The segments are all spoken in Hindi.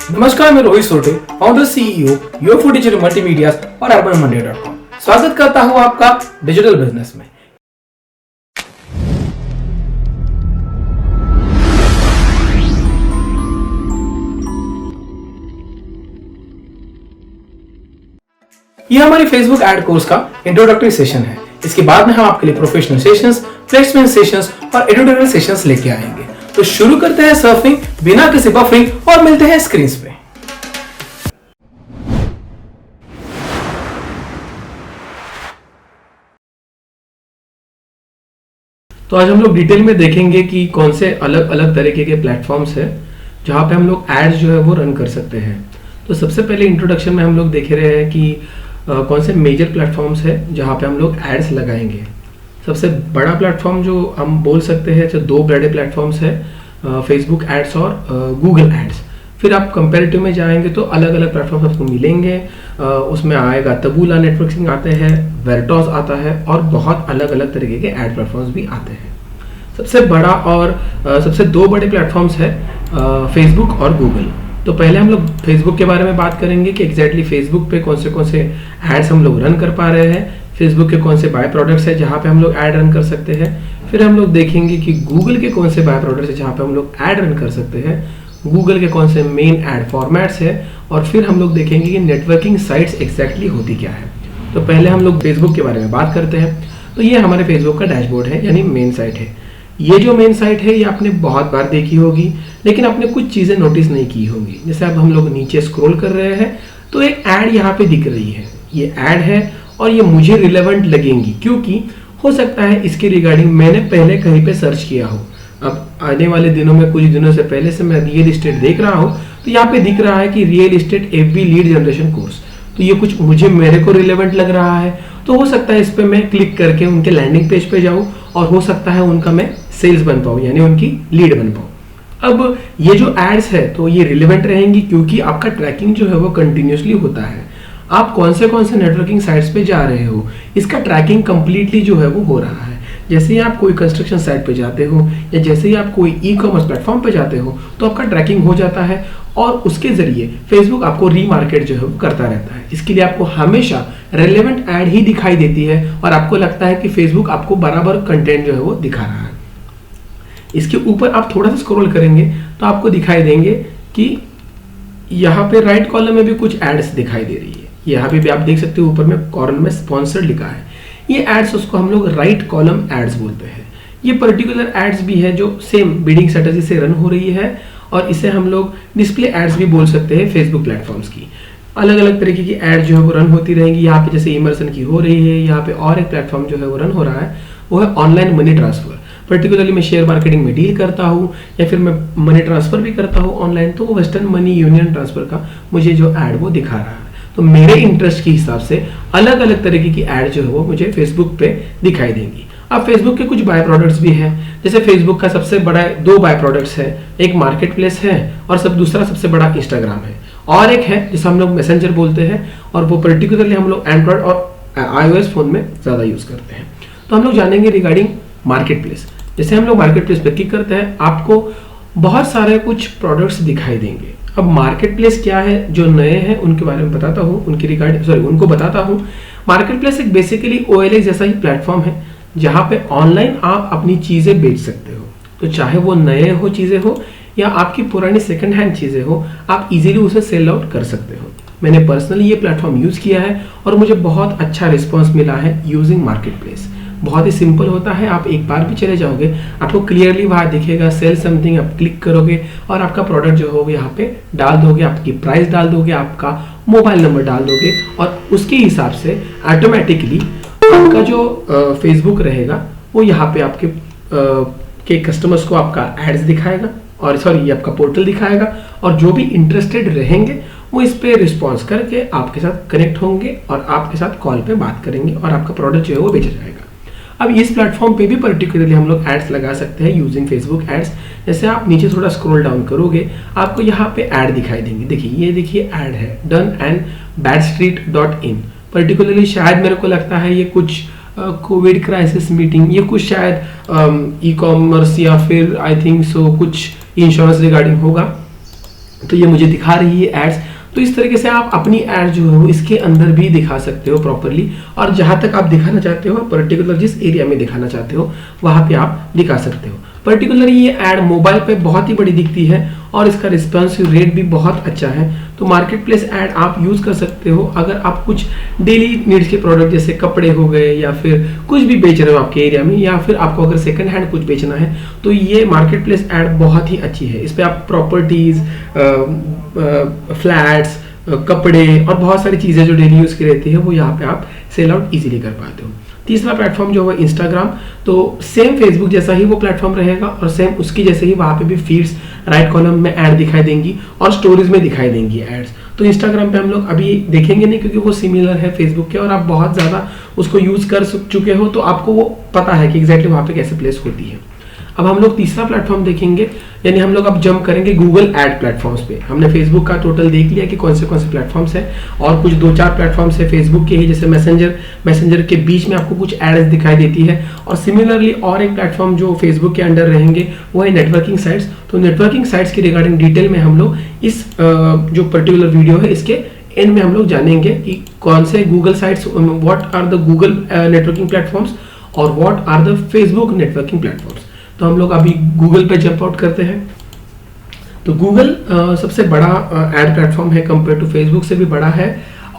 नमस्कार, मैं Rohit Sote, founder CEO your digital multimedia और urbanmonday.com। स्वागत करता हूं आपका डिजिटल बिजनेस में। यह हमारी फेसबुक एड कोर्स का इंट्रोडक्टरी सेशन है। इसके बाद में हम आपके लिए प्रोफेशनल सेशंस, प्लेसमेंट सेशंस और एडिटोरियल सेशंस लेके आएंगे। तो शुरू करते हैं सर्फिंग बिना किसी बफरिंग और मिलते हैं स्क्रीन पे। तो आज हम लोग डिटेल में देखेंगे कि कौन से अलग अलग तरीके के प्लेटफॉर्म्स हैं जहां पे हम लोग एड्स जो है वो रन कर सकते हैं। तो सबसे पहले इंट्रोडक्शन में हम लोग देख रहे हैं कि कौन से मेजर प्लेटफॉर्म्स है जहां पे हम लोग एड्स लगाएंगे। सबसे बड़ा प्लेटफॉर्म जो हम बोल सकते हैं, दो बड़े प्लेटफॉर्म्स है, फेसबुक एड्स और गूगल एड्स। फिर आप कंपैरेटिव में जाएंगे तो अलग अलग प्लेटफॉर्म आपको मिलेंगे। उसमें आएगा तबूला नेटवर्किंग आते हैं, वेरटॉस आता है और बहुत अलग अलग तरीके के एड प्लेटफॉर्म्स भी आते हैं। सबसे बड़ा और सबसे दो बड़े प्लेटफॉर्म्स है फेसबुक और गूगल। तो पहले हम लोग फेसबुक के बारे में बात करेंगे कि एग्जैक्टली फेसबुक पे कौन से एड्स हम लोग रन कर पा रहे हैं, फेसबुक के कौन से बाय प्रोडक्ट्स है जहाँ पे हम लोग ऐड रन कर सकते हैं। फिर हम लोग देखेंगे कि गूगल के कौन से बाय प्रोडक्ट्स है जहाँ पे हम लोग ऐड रन कर सकते हैं, गूगल के कौन से मेन ऐड फॉर्मेट्स है, और फिर हम लोग देखेंगे कि नेटवर्किंग साइट्स एग्जैक्टली होती क्या है। तो पहले हम लोग फेसबुक के बारे में बात करते हैं। तो ये हमारे फेसबुक का डैशबोर्ड है, यानी मेन साइट है। ये जो मेन साइट है ये आपने बहुत बार देखी होगी, लेकिन आपने कुछ चीज़ें नोटिस नहीं की होंगी। जैसे अब हम लोग नीचे स्क्रॉल कर रहे हैं तो एक ऐड यहाँ पे दिख रही है। ये ऐड है और ये मुझे रिलेवेंट लगेंगी क्योंकि हो सकता है इसके रिगार्डिंग मैंने पहले कहीं पे सर्च किया हो। अब आने वाले दिनों में, कुछ दिनों से पहले से मैं रियल इस्टेट देख रहा हूँ तो यहाँ पे दिख रहा है कि real estate FB lead generation course. तो ये कुछ मेरे को रिलेवेंट लग रहा है, तो हो सकता है इस पे मैं क्लिक करके उनके लैंडिंग पेज पे जाऊँ और हो सकता है उनका मैं सेल्स बन पाऊँ, यानी उनकी लीड बन पाऊँ। अब ये जो एड्स है तो ये रिलेवेंट रहेंगी क्योंकि आपका ट्रैकिंग जो है वो कंटिन्यूसली होता है। आप कौन से नेटवर्किंग साइट्स पे जा रहे हो, इसका ट्रैकिंग कंप्लीटली जो है वो हो रहा है। जैसे ही आप कोई कंस्ट्रक्शन साइट पे जाते हो या जैसे ही आप कोई ई-कॉमर्स प्लेटफॉर्म पे जाते हो तो आपका ट्रैकिंग हो जाता है और उसके जरिए फेसबुक आपको रीमार्केट जो है वो करता रहता है। इसके लिए आपको हमेशा रेलेवेंट ऐड ही दिखाई देती है और आपको लगता है कि फेसबुक आपको बराबर कंटेंट जो है वो दिखा रहा है। इसके ऊपर आप थोड़ा सा स्क्रॉल करेंगे तो आपको दिखाई देंगे कि यहाँ पे राइट कॉलम में भी कुछ एड्स दिखाई दे रही है। यहाँ पे भी आप देख सकते हो ऊपर में कॉर्नर में स्पॉन्सर्ड लिखा है। ये एड्स, उसको हम लोग राइट कॉलम एड्स बोलते हैं। ये पर्टिकुलर एड्स भी है जो सेम बिडिंग स्ट्रेटजी से रन हो रही है और इसे हम लोग डिस्प्ले एड्स भी बोल सकते हैं। फेसबुक प्लेटफॉर्म्स की अलग अलग तरीके की एड जो है वो रन होती रहेंगी। यहाँ पे जैसे इमर्सन की हो रही है, यहाँ पे और एक प्लेटफॉर्म जो है वो रन हो रहा है, वो है ऑनलाइन मनी ट्रांसफर। पर्टिकुलरली मैं शेयर मार्केटिंग में डील करता हूँ या फिर मैं मनी ट्रांसफर भी करता हूँ ऑनलाइन, तो वेस्टर्न मनी यूनियन ट्रांसफर का मुझे जो ऐड वो दिखा रहा है। तो मेरे इंटरेस्ट के हिसाब से अलग अलग तरीके की ऐड जो है वो मुझे फेसबुक पे दिखाई देंगी। अब फेसबुक के कुछ बाय प्रोडक्ट्स भी हैं। जैसे फेसबुक का सबसे बड़ा दो बाय प्रोडक्ट्स है, एक मार्केट प्लेस है और दूसरा सबसे बड़ा इंस्टाग्राम है, और एक है जिसे हम लोग मैसेंजर बोलते हैं और वो पर्टिकुलरली हम लोग एंड्रॉयड और iOS फोन में ज़्यादा यूज़ करते हैं। तो हम लोग जानेंगे रिगार्डिंग मार्केट प्लेस। जैसे हम लोग मार्केट प्लेस पे क्लिक करते हैं आपको बहुत सारे कुछ प्रोडक्ट्स दिखाई देंगे। अब मार्केट प्लेस क्या है, जो नए हैं उनके बारे में बताता हूँ, उनको बताता हूँ। मार्केट प्लेस एक बेसिकली OLX जैसा ही प्लेटफॉर्म है जहाँ पे ऑनलाइन आप अपनी चीज़ें बेच सकते हो। तो चाहे वो नए हो चीज़ें हो या आपकी पुरानी सेकंड हैंड चीज़ें हो, आप इजीली उसे सेल आउट कर सकते हो। मैंने पर्सनली ये प्लेटफॉर्म यूज़ किया है और मुझे बहुत अच्छा रिस्पॉन्स मिला है यूजिंग मार्केट प्लेस। बहुत ही सिंपल होता है, आप एक बार भी चले जाओगे आपको क्लियरली वहाँ दिखेगा सेल समथिंग, आप क्लिक करोगे और आपका प्रोडक्ट जो होगा यहाँ पे डाल दोगे, आपकी प्राइस डाल दोगे, आपका मोबाइल नंबर डाल दोगे और उसके हिसाब से ऑटोमेटिकली आपका जो फेसबुक रहेगा वो यहाँ पे आपके के कस्टमर्स को आपका एड्स दिखाएगा और आपका पोर्टल दिखाएगा और जो भी इंटरेस्टेड रहेंगे वो इस पे रिस्पॉन्स करके आपके साथ कनेक्ट होंगे और आपके साथ कॉल पे बात करेंगे और आपका प्रोडक्ट जो है वो बेचा जाएगा। अब इस प्लेटफॉर्म पे भी पर्टिकुलरली हम लोग एड्स लगा सकते हैं यूजिंग फेसबुक एड्स। जैसे आप नीचे थोड़ा स्क्रॉल डाउन करोगे आपको यहाँ पे ऐड दिखाई देंगे। देखिए ऐड है डन एंड badstreet.in। पर्टिकुलरली शायद मेरे को लगता है ये कुछ कोविड क्राइसिस मीटिंग, ये कुछ शायद ई-कॉमर्स या फिर आई थिंक सो कुछ इंश्योरेंस रिगार्डिंग होगा। तो ये मुझे दिखा रही है एड्स। तो इस तरीके से आप अपनी एड जो है वो इसके अंदर भी दिखा सकते हो प्रॉपरली, और जहां तक आप दिखाना चाहते हो पर्टिकुलर जिस एरिया में दिखाना चाहते हो वहां पे आप दिखा सकते हो। पर्टिकुलरली ये एड मोबाइल पे बहुत ही बड़ी दिखती है और इसका रिस्पॉन्सिव रेट भी बहुत अच्छा है। तो मार्केट प्लेस एड आप यूज कर सकते हो अगर आप कुछ डेली नीड्स के प्रोडक्ट जैसे कपड़े हो गए या फिर कुछ भी बेच रहे हो आपके एरिया में, या फिर आपको अगर सेकंड हैंड कुछ बेचना है, तो ये मार्केट प्लेस एड बहुत ही अच्छी है। इस पर आप प्रॉपर्टीज, फ्लैट्स, कपड़े और बहुत सारी चीजें जो डेली यूज की रहती है वो यहाँ पे आप सेल आउट इजीली कर पाते हो। तीसरा प्लेटफॉर्म जो है इंस्टाग्राम, तो सेम फेसबुक जैसा ही वो प्लेटफॉर्म रहेगा और सेम उसकी जैसे ही वहां पे भी फीड्स राइट कॉलम में ऐड दिखाई देंगी और स्टोरीज में दिखाई देंगी एड्स। तो इंस्टाग्राम पे हम लोग अभी देखेंगे नहीं क्योंकि वो सिमिलर है फेसबुक के और आप बहुत ज्यादा उसको यूज कर चुके हो, तो आपको वो पता है कि एग्जैक्टली वहां पे कैसे प्लेस होती है। अब हम लोग तीसरा प्लेटफॉर्म देखेंगे, यानी हम लोग अब जंप करेंगे गूगल एड प्लेटफॉर्म्स पे। हमने फेसबुक का टोटल देख लिया कि कौन से प्लेटफॉर्म्स है, और कुछ 2-4 प्लेटफॉर्म्स है फेसबुक के ही, जैसे मैसेंजर के बीच में आपको कुछ एड्स दिखाई देती है। और सिमिलरली और एक प्लेटफॉर्म जो फेसबुक के अंडर रहेंगे वो है नेटवर्किंग साइट्स। तो नेटवर्किंग साइट्स की रिगार्डिंग डिटेल में हम लोग इस जो पर्टिकुलर वीडियो है इसके एंड में हम लोग जानेंगे कि कौन से Google sites, what are the Google networking platforms और what are the Facebook networking platforms. तो हम लोग अभी गूगल पे जंप आउट करते हैं। तो गूगल सबसे बड़ा एड प्लेटफॉर्म है, कंपेयर टू फेसबुक से भी बड़ा है।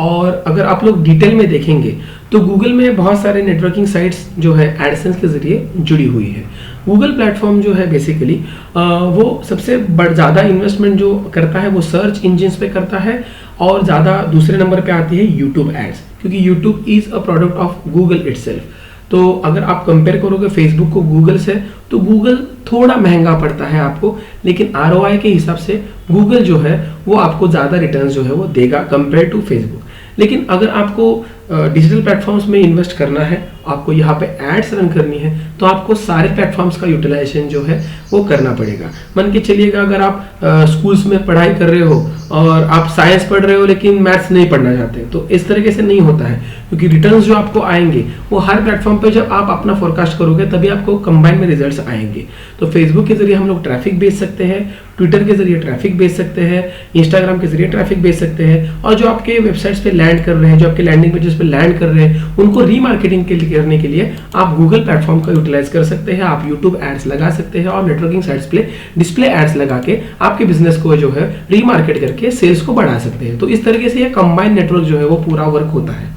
और अगर आप लोग डिटेल में देखेंगे तो गूगल में बहुत सारे नेटवर्किंग साइट्स जो है एडसेंस के जरिए जुड़ी हुई है। गूगल प्लेटफॉर्म जो है बेसिकली वो सबसे ज़्यादा इन्वेस्टमेंट जो करता है वो सर्च इंजिन्स पे करता है, और ज़्यादा दूसरे नंबर पे आती है यूट्यूब एड्स, क्योंकि YouTube is a product of Google itself. तो अगर आप कंपेयर करोगे फेसबुक को गूगल से, तो गूगल थोड़ा महंगा पड़ता है आपको, लेकिन आरओआई के हिसाब से गूगल जो है वो आपको ज़्यादा रिटर्न्स जो है वो देगा कंपेयर टू फेसबुक। लेकिन अगर आपको डिजिटल प्लेटफॉर्म्स में इन्वेस्ट करना है, आपको यहाँ पे एड्स रन करनी है, तो आपको सारे प्लेटफॉर्म्स का यूटिलाइजेशन जो है वो करना पड़ेगा। मान के चलिएगा अगर आप स्कूल्स में पढ़ाई कर रहे हो और आप साइंस पढ़ रहे हो लेकिन मैथ्स नहीं पढ़ना चाहते, तो इस तरीके से नहीं होता है, क्योंकि रिटर्न्स जो आपको आएंगे वो हर प्लेटफॉर्म पे जब आप अपना फोरकास्ट करोगे तभी आपको कंबाइन में रिजल्ट्स आएंगे। तो फेसबुक के जरिए हम लोग ट्रैफिक भेज सकते हैं, ट्विटर के जरिए ट्रैफिक भेज सकते हैं, इंस्टाग्राम के जरिए ट्रैफिक भेज सकते हैं, और जो आपके वेबसाइट्स पे लैंड कर रहे हैं, जो आपके लैंडिंग पेजेस पे लैंड कर रहे हैं, उनको रीमार्केटिंग करने के लिए आप गूगल प्लेटफॉर्म का यूटिलाइज कर सकते हैं। आप यूट्यूब एड्स लगा सकते हैं और नेटवर्किंग साइट्स पे डिस्प्ले एड्स लगा के आपके बिजनेस को जो है रीमार्केट करके सेल्स को बढ़ा सकते हैं। तो इस तरीके से ये कंबाइंड नेटवर्क जो है वो पूरा वर्क होता है।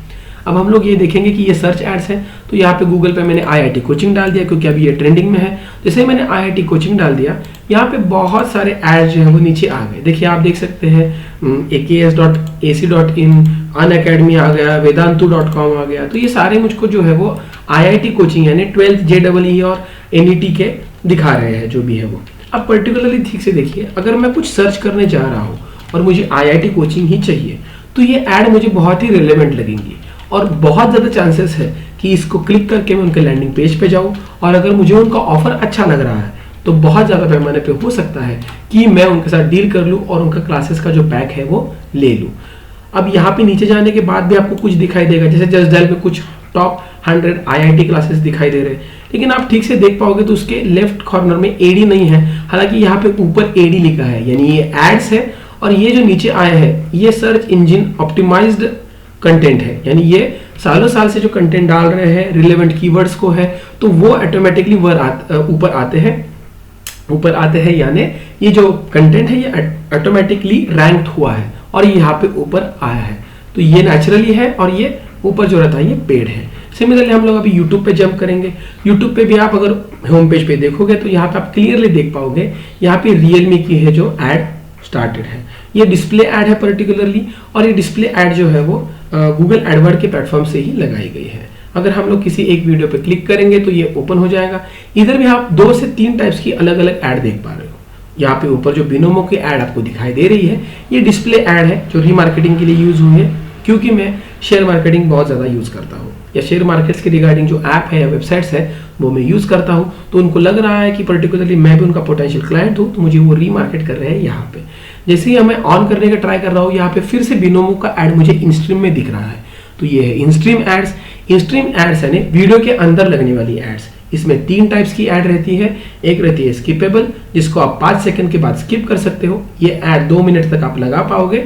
अब हम लोग ये देखेंगे कि ये सर्च एड्स हैं, तो यहाँ पे गूगल पे मैंने आईआईटी कोचिंग डाल दिया क्योंकि अभी ये ट्रेंडिंग में है। जैसे ही मैंने आईआईटी कोचिंग डाल दिया, यहाँ पे बहुत सारे एड्स जो है वो नीचे आ गए। देखिए आप देख सकते हैं AKS.AC.in, अनअकैडमी आ गया, वेदांतु.com आ गया। तो ये सारे मुझको जो है वो आईआईटी कोचिंग यानी 12th JEE और NET के दिखा रहे हैं जो भी है वो। अब पर्टिकुलरली ठीक से देखिए, अगर मैं कुछ सर्च करने जा रहा हूँ और मुझे आईआईटी कोचिंग ही चाहिए, तो ये ऐड मुझे बहुत ही रिलेवेंट लगेंगी और बहुत ज़्यादा चांसेस है कि इसको क्लिक करके मैं उनके लैंडिंग पेज पे जाऊँ, और अगर मुझे उनका ऑफर अच्छा लग रहा है तो बहुत ज़्यादा पैमाने पे हो सकता है कि मैं उनके साथ डील कर लूँ और उनका क्लासेस का जो पैक है वो ले लूँ। अब यहाँ पे नीचे जाने के बाद भी आपको कुछ दिखाई देगा, जैसे जस्ट डायल में कुछ टॉप 100 आईआईटी क्लासेस दिखाई दे रहे हैं, लेकिन आप ठीक से देख पाओगे तो उसके लेफ्ट कॉर्नर में एडी नहीं है, हालांकि यहाँ पे ऊपर एडी लिखा है, यानी ये एड्स है। और ये जो नीचे आए हैं ये सर्च इंजन ऑप्टिमाइज्ड कंटेंट है, यानी ये सालों साल से जो कंटेंट डाल रहे हैं रिलेवेंट कीवर्ड्स को है, तो वो ऑटोमेटिकली ऊपर आते हैं, यानी ये जो कंटेंट है ये ऑटोमेटिकली रैंक्ड हुआ है और ये यहाँ पे ऊपर आया है। तो ये नेचुरली है और ये ऊपर जो रहता है ये पेड है। सिमिलरली हम लोग अभी YouTube पे जंप करेंगे। YouTube पे भी आप अगर होम पेज पे देखोगे तो यहाँ पे आप क्लियरली देख पाओगे, यहाँ पे रियलमी की है जो एड स्टार्टेड है, ये डिस्प्ले एड है पर्टिकुलरली, और ये डिस्प्ले एड जो है वो गूगल एडवर्ड के प्लेटफॉर्म से ही लगाई गई है। अगर हम लोग किसी एक वीडियो पे क्लिक करेंगे तो ये ओपन हो जाएगा। इधर भी आप 2 से 3 टाइप्स की अलग अलग ऐड देख पा रहे हो। यहाँ पे ऊपर जो बिनोमो की ऐड आपको दिखाई दे रही है ये डिस्प्ले ऐड है जो रीमार्केटिंग के लिए यूज हुई है, क्योंकि मैं शेयर मार्केटिंग बहुत ज़्यादा यूज करता हूँ या शेयर मार्केट्स के रिगार्डिंग जो ऐप है या वेबसाइट्स है वो मैं यूज करता हूँ। तो उनको लग रहा है कि पर्टिकुलरली मैं भी उनका पोटेंशियल क्लाइंट हूँ, तो मुझे वो रीमार्केट कर रहे हैं यहाँ पे। जैसे ही मैं ऑन करने का ट्राई कर रहा हूँ, यहाँ पे फिर से बिनोमो का ऐड मुझे इनस्ट्रीम में दिख रहा है। तो ये है इनस्ट्रीम एड्स। इनस्ट्रीम एड्स यानी वीडियो के अंदर लगने वाली एड्स। इसमें 3 टाइप्स की ऐड रहती है। एक रहती है स्किपेबल, जिसको आप 5 सेकंड के बाद स्किप कर सकते हो, ये ऐड 2 मिनट तक आप लगा पाओगे।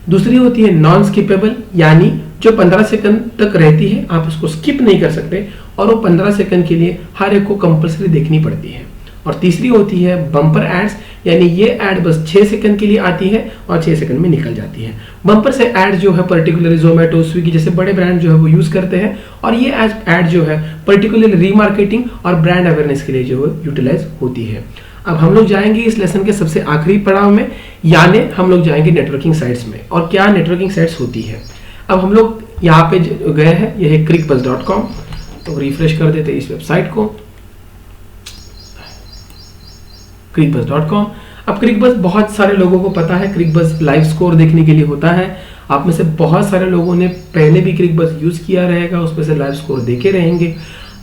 दूसरी होती है नॉन स्किपेबल, यानी जो 15 सेकंड तक रहती है, आप उसको स्किप नहीं कर सकते और वो 15 सेकंड के लिए हर एक को कंपलसरी देखनी पड़ती है। और तीसरी होती है बम्पर एड्स, यानी ये ऐड बस 6 सेकंड के लिए आती है और 6 सेकंड में निकल जाती है। बम्पर से ऐड जो है पर्टिकुलरली जोमेटो, स्विगी जैसे बड़े ब्रांड जो है वो यूज करते हैं, और ये ऐड जो है पर्टिकुलरली रीमार्केटिंग और ब्रांड अवेयरनेस के लिए जो है यूटिलाइज होती है। अब हम लोग जाएंगे इस लेसन के सबसे आखिरी पड़ाव में, यानी हम लोग जाएंगे नेटवर्किंग साइट्स में, और क्या नेटवर्किंग साइट्स होती है। अब हम लोग यहाँ पे गए हैं, यह है crickbuzz.com, तो रिफ्रेश कर देते हैं इस वेबसाइट को, crickbuzz.com। अब crickbuzz बहुत सारे लोगों को पता है, crickbuzz लाइव स्कोर देखने के लिए होता है। आप में से बहुत सारे लोगों ने पहले भी crickbuzz यूज किया रहेगा, उसमें से लाइव स्कोर देखे रहेंगे।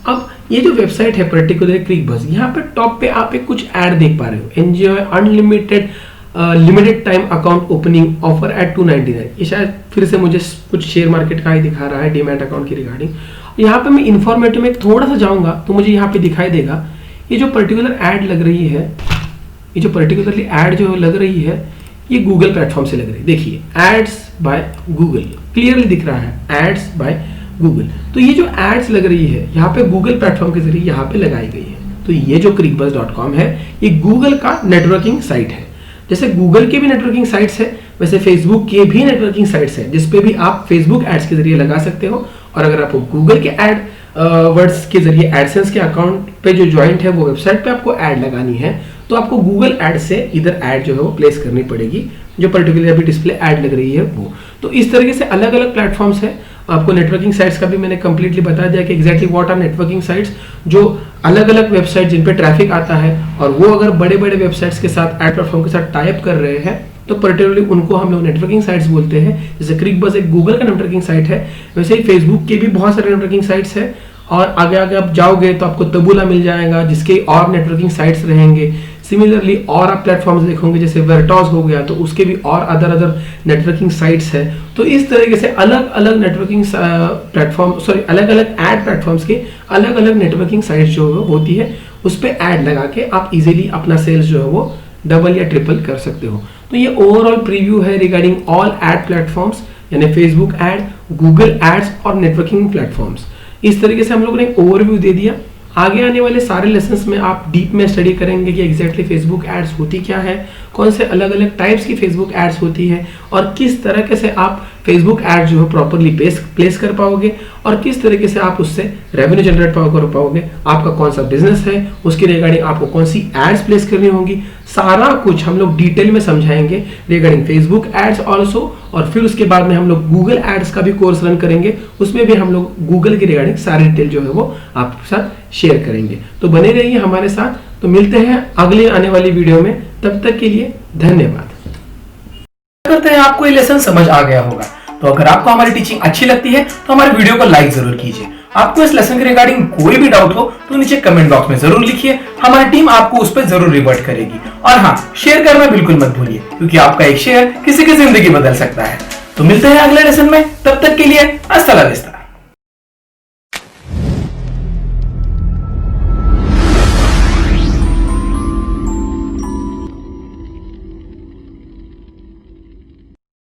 अब ये जो वेबसाइट है पर्टिकुलर crickbuzz, यहाँ पे टॉप पे आप एक कुछ ऐड देख पा रहे हो, enjoy unlimited limited time account opening offer eight 299। ये शायद फिर से मुझे कुछ शेयर मार्केट का ही दिखा रहा है, डीमैट अकाउंट की रिगार्डिंग। यहाँ पे मैं इन्फॉर्मेटिव में थोड़ा सा जाऊंगा तो मुझे यहाँ पे दिखाई देगा ये जो पर्टिकुलर ऐड लग रही है, ये जो पर्टिकुलरली ऐड जो लग रही है, ये गूगल प्लेटफॉर्म से लग रही है। देखिए एड्स बाय गूगल क्लियरली दिख रहा है, एड्स बाय गूगल। तो ये जो एड्स लग रही है यहाँ पे गूगल प्लेटफॉर्म के जरिए यहाँ पे लगाई गई है। तो ये जो crickbuzz.com है, ये गूगल का नेटवर्किंग साइट है। जैसे गूगल के भी नेटवर्किंग साइट्स है, वैसे फेसबुक के भी नेटवर्किंग साइट्स है, जिसपे भी आप फेसबुक एड्स के जरिए लगा सकते हो। और अगर आपको गूगल के एड वर्ड्स के जरिए एडसेंस के अकाउंट पे जो ज्वाइंट है वो वेबसाइट पे आपको ऐड लगानी है, तो आपको गूगल एड से इधर ऐड जो है वो प्लेस करनी पड़ेगी, जो पर्टिकुलर अभी डिस्प्ले ऐड लग रही है वो। तो इस तरीके से अलग अलग प्लेटफॉर्म्स है। आपको नेटवर्किंग साइट्स का भी मैंने कंप्लीटली बता दिया कि exactly what are networking sites, जो अलग अलग वेबसाइट जिन पे ट्रैफिक आता है, और वो अगर बड़े बड़े वेबसाइट्स के साथ एड प्लेटफॉर्म के साथ टाई अप कर रहे हैं, तो पर्टिकुलरली उनको हम लोग नेटवर्किंग साइट्स बोलते हैं। जैसे crickbuzz एक गूगल का नेटवर्किंग साइट है, वैसे ही फेसबुक के भी बहुत सारे नेटवर्किंग साइट्स है। और आगे आगे आप जाओगे तो आपको तबूला मिल जाएगा, जिसके और नेटवर्किंग साइट्स रहेंगे। सिमिलरली और आप प्लेटफॉर्म्स देखोगे, जैसे वर्टॉस हो गया, तो उसके भी और अदर नेटवर्किंग साइट्स है। तो इस तरीके से अलग अलग नेटवर्किंग प्लेटफॉर्म, सॉरी अलग अलग एड प्लेटफॉर्म्स के अलग अलग नेटवर्किंग साइट्स जो होती है, उस पर एड लगा के आप इजीली अपना सेल्स जो है वो डबल या ट्रिपल कर सकते हो। तो ये ओवरऑल प्रीव्यू है रिगार्डिंग ऑल एड प्लेटफॉर्म्स, यानी फेसबुक एड, गूगल एड्स और नेटवर्किंग प्लेटफॉर्म्स। इस तरीके से हम लोगों ने एक ओवरव्यू दे दिया। आगे आने वाले सारे लेसन्स में आप डीप में स्टडी करेंगे कि एग्जैक्टली फेसबुक एड्स होती क्या है, कौन से अलग अलग टाइप्स की फेसबुक एड्स होती है, और किस तरीके से आप फेसबुक एड जो है प्रॉपरली प्लेस कर पाओगे, और किस तरीके से आप उससे रेवेन्यू जनरेट कर पाओगे। आपका कौन सा बिजनेस है, उसके रिगार्डिंग आपको कौन सी एड्स प्लेस करनी होगी, सारा कुछ हम लोग डिटेल में समझाएंगे रिगार्डिंग फेसबुक एड्स ऑल्सो। और फिर उसके बाद में हम लोग गूगल एड्स का भी कोर्स रन करेंगे, उसमें भी हम लोग गूगल की रिगार्डिंग सारी डिटेल जो है वो आपके साथ शेयर करेंगे। तो बने रहिए हमारे साथ। तो मिलते हैं अगले आने वाली वीडियो में, तब तक के लिए धन्यवाद। करते हैं आपको ये लेसन समझ आ गया होगा। तो अगर आपको हमारी टीचिंग अच्छी लगती है तो हमारे वीडियो को लाइक जरूर कीजिए। आपको इस लेसन के रिगार्डिंग कोई भी डाउट हो तो नीचे कमेंट बॉक्स में जरूर लिखिए, हमारी टीम आपको उस पर जरूर रिवर्ट करेगी। और हाँ, शेयर करना बिल्कुल मत भूलिए, क्योंकि आपका एक शेयर किसी की जिंदगी बदल सकता है। तो मिलते हैं अगले लेसन में, तब तक के लिए अस्सलाम वालेकुम।